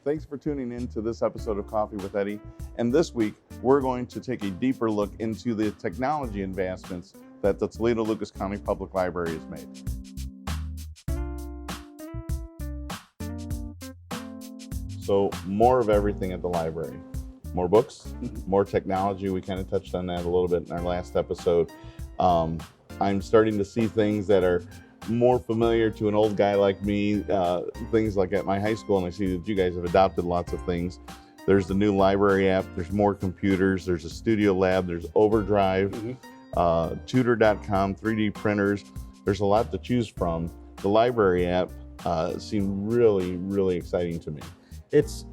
Thanks for tuning in to this episode of Coffee with Eddie. And this week, we're going to take a deeper look into the technology advancements that the Toledo-Lucas County Public Library has made. So more of everything at the library. More books, more technology. We kind of touched on that a little bit in our last episode. I'm starting to see things that are more familiar to an old guy like me, things like at my high school, and I see that you guys have adopted lots of things. There's the new library app, there's more computers, there's a studio lab, there's Overdrive, tutor.com, 3D printers. There's a lot to choose from. The library app seemed really exciting to me. It's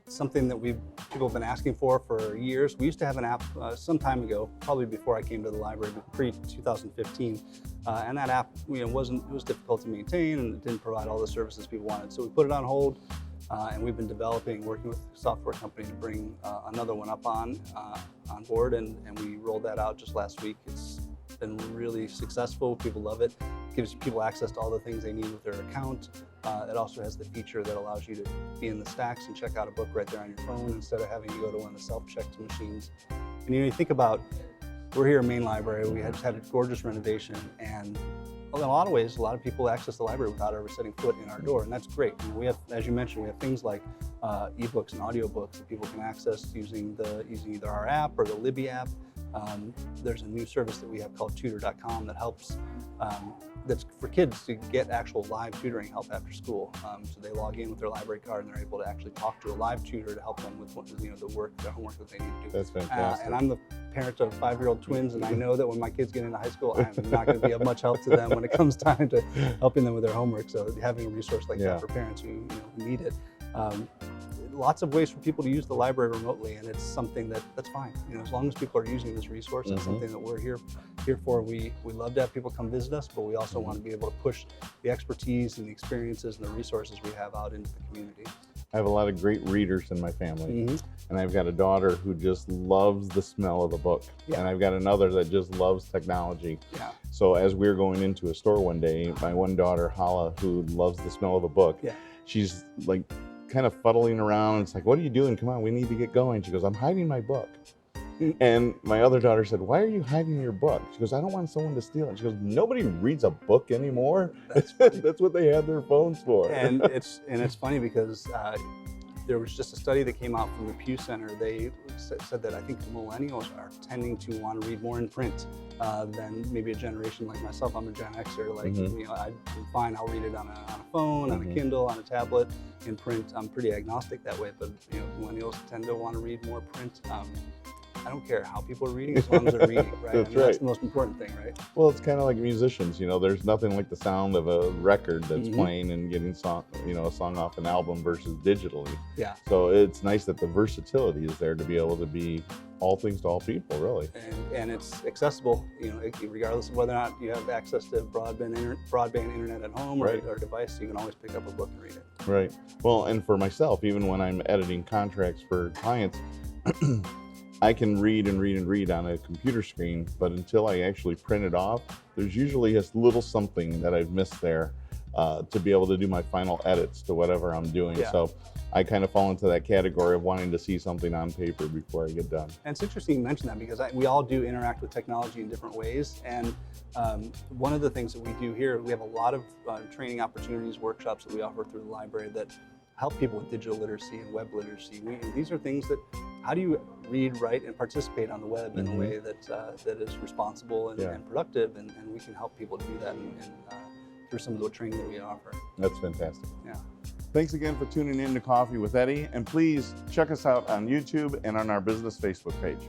something that people have been asking for years. We used to have an app some time ago, probably before I came to the library, but pre-2015. And that app, it was difficult to maintain and it didn't provide all the services people wanted. So we put it on hold, and we've been working with a software company to bring another one up on board, and we rolled that out just last week. It's been really successful. People love it. It gives people access to all the things they need with their account. It also has the feature that allows you to be in the stacks and check out a book right there on your phone instead of having to go to one of the self-check machines. And you think about, we're here at Main Library. We just had a gorgeous renovation, and in a lot of ways, a lot of people access the library without ever setting foot in our door, and that's great. We have, as you mentioned, we have things like ebooks and audiobooks that people can access using either our app or the Libby app. There's a new service that we have called tutor.com that helps, that's for kids to get actual live tutoring help after school. So they log in with their library card and they're able to actually talk to a live tutor to help them with the homework that they need to do. That's fantastic. And I'm the parent of 5-year-old twins, and I know that when my kids get into high school, I'm not going to be of much help to them when it comes time to helping them with their homework. So having a resource like that for parents who need it. Lots of ways for people to use the library remotely, and it's something that's fine. As long as people are using this resource, it's something that we're here for. We love to have people come visit us, but we also want to be able to push the expertise and the experiences and the resources we have out into the community. I have a lot of great readers in my family, and I've got a daughter who just loves the smell of the book, and I've got another that just loves technology. So as we were going into a store one day, my one daughter, Hala, who loves the smell of the book, she's like kind of fuddling around. It's like, what are you doing? Come on, we need to get going. She goes, I'm hiding my book. And my other daughter said, why are you hiding your book? She goes, I don't want someone to steal it. She goes, nobody reads a book anymore. That's what they have their phones for. And it's funny because there was just a study that came out from the Pew Center. They said that I think millennials are tending to want to read more in print than maybe a generation like myself. I'm a Gen Xer. I'm fine. I'll read it on a phone, on a Kindle, on a tablet. In print, I'm pretty agnostic that way. But millennials tend to want to read more print. I don't care how people are reading as long as they're reading, right? That's the most important thing, right? Well, it's kind of like musicians. There's nothing like the sound of a record that's playing and getting a song off an album versus digitally. So it's nice that the versatility is there to be able to be all things to all people, really. And it's accessible, regardless of whether or not you have access to broadband internet at home or device. You can always pick up a book and read it. Right. Well, and for myself, even when I'm editing contracts for clients, I can read and read on a computer screen, but until I actually print it off, there's usually a little something that I've missed there to be able to do my final edits to whatever I'm doing. So I kind of fall into that category of wanting to see something on paper before I get done. And it's interesting you mention that because we all do interact with technology in different ways. And one of the things that we do here, we have a lot of training opportunities, workshops that we offer through the library that help people with digital literacy and web literacy. These are things that, how do you read, write, and participate on the web in a way that is responsible and productive, and we can help people do that through some of the training that we offer. That's fantastic. Yeah. Thanks again for tuning in to Coffee with Eddie, and please check us out on YouTube and on our business Facebook page.